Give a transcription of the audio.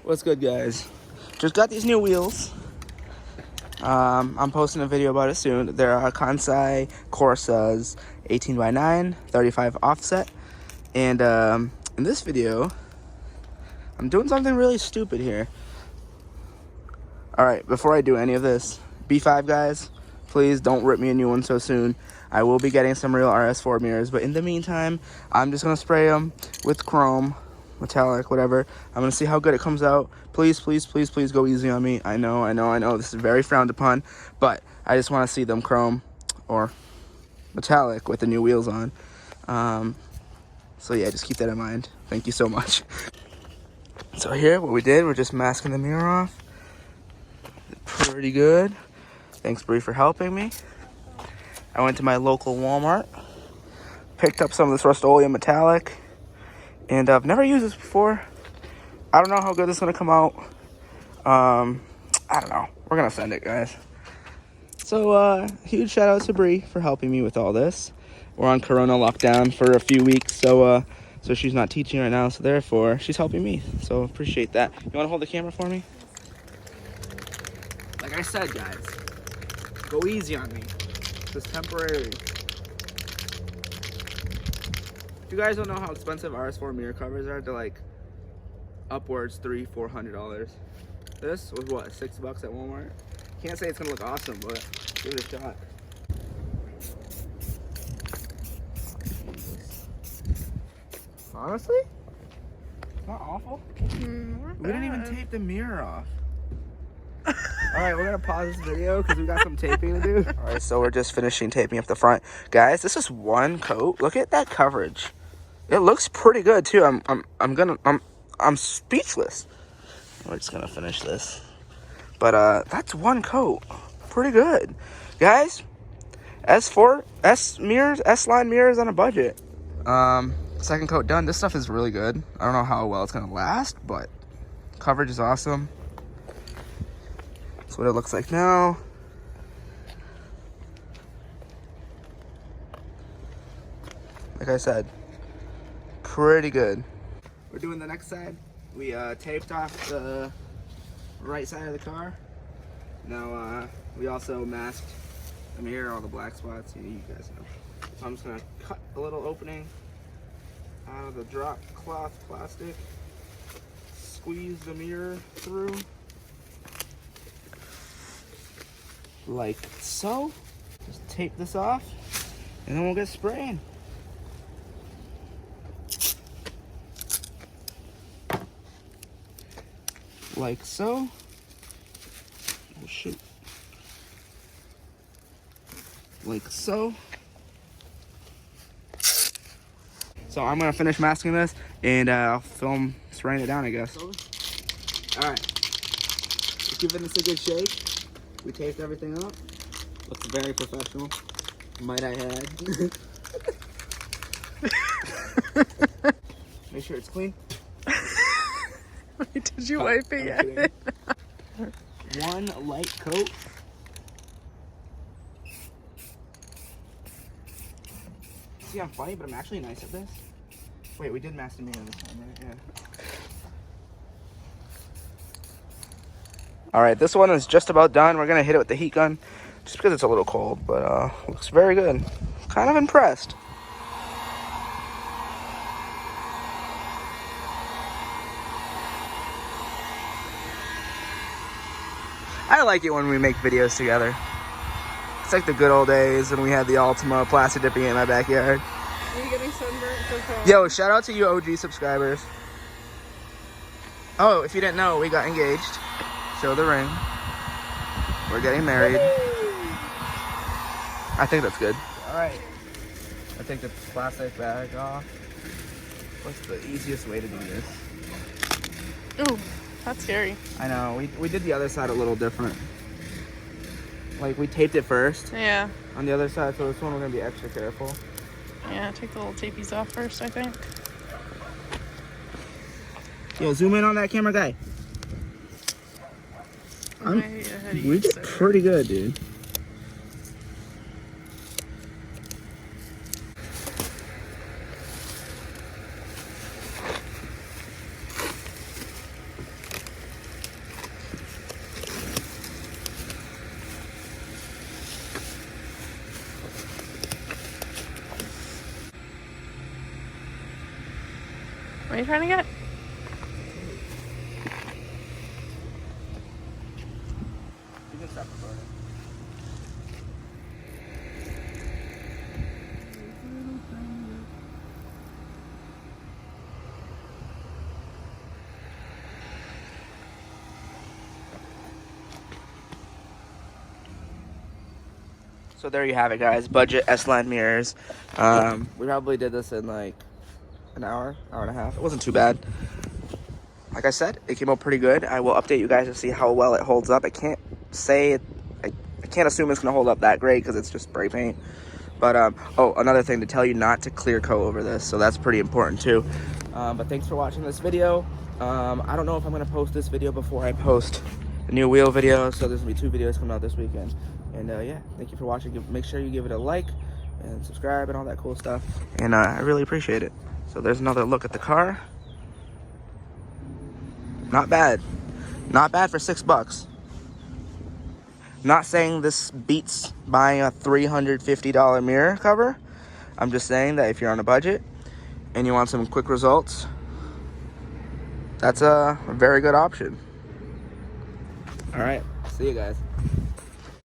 What's good, guys? Just got these new wheels. I'm posting a video about it soon. They're Kansai Corsas 18x9, 35 offset. And in this video, I'm doing something really stupid here. Alright, before I do any of this, B5 guys, please don't rip me a new one so soon. I will be getting some real RS4 mirrors, but in the meantime, I'm just going to spray them with chrome, metallic, whatever. I'm going to see how good it comes out. Please, please, please, please go easy on me. I know. This is very frowned upon, but I just want to see them chrome or metallic with the new wheels on. So yeah, just keep that in mind. Thank you so much. So here, what we did, we're just masking the mirror off. Pretty good. Thanks, Bree, for helping me. I went to my local Walmart, picked up some of this Rust-Oleum metallic, and I've never used this before. I don't know how good this is gonna come out. I don't know. We're gonna send it, guys. So huge shout out to Bree for helping me with all this. We're on Corona lockdown for a few weeks, so she's not teaching right now, so therefore she's helping me. So appreciate that. You wanna hold the camera for me? Like I said, guys, go easy on me. This is temporary. If you guys don't know how expensive RS4 mirror covers are, they're like upwards $300-400. This was what, $6 at Walmart? Can't say it's gonna look awesome, but give it a shot. Honestly, it's not awful. We didn't even tape the mirror off. Alright, we're gonna pause this video because we got some taping to do. Alright, so we're just finishing taping up the front. Guys, this is one coat. Look at that coverage. It looks pretty good too. I'm speechless. We're just gonna finish this. But that's one coat. Pretty good. Guys, S-line mirrors on a budget. Second coat done. This stuff is really good. I don't know how well it's gonna last, but coverage is awesome. That's what it looks like now. Like I said, pretty good. We're doing the next side. We taped off the right side of the car. Now we also masked the mirror, all the black spots. You guys know. So I'm just gonna cut a little opening out of the drop cloth plastic. Squeeze the mirror through. Like so. Just tape this off and then we'll get spraying. Like so. Oh shoot. Like so. So I'm gonna finish masking this and I'll film spraying it down, I guess. Alright. Let's give this a good shake. We taped everything up. Looks very professional, might I add. Make sure it's clean. Wait, did you wipe it yet? One light coat. See, I'm funny, but I'm actually nice at this. Wait, we did mask the mirror this time, right? Yeah. Alright, this one is just about done. We're going to hit it with the heat gun just because it's a little cold, but looks very good. Kind of impressed. I like it when we make videos together. It's like the good old days when we had the Ultima plastic dipping in my backyard. Are you getting sunburnt? Yo, shout out to you OG subscribers. Oh, if you didn't know, we got engaged. Show the ring. We're getting married. I think that's good. Alright. I take the plastic bag off. What's the easiest way to do this? Ooh, that's scary. I know. We did the other side a little different. Like, we taped it first. Yeah. On the other side, so this one we're going to be extra careful. Yeah, take the little tapies off first, I think. Yo, zoom in on that camera guy. We did pretty good, dude. What are you trying to get? You can stop recording. So there you have it, guys. Budget S-line mirrors. We probably did this in like an hour and a half. It wasn't too bad. Like I said, it came out pretty good. I will update you guys to see how well it holds up. I can't say it. I can't assume it's gonna hold up that great because it's just spray paint. But oh, another thing to tell you, not to clear coat over this, so that's pretty important too. But thanks for watching this video. I don't know if I'm gonna post this video before I post the new wheel video, so there's gonna be 2 videos coming out this weekend. And yeah, thank you for watching. Make sure you give it a like and subscribe and all that cool stuff. And I really appreciate it. So there's another look at the car. Not bad. Not bad for $6. Not saying this beats buying a $350 mirror cover. I'm just saying that if you're on a budget and you want some quick results, that's a very good option. All right, see you guys.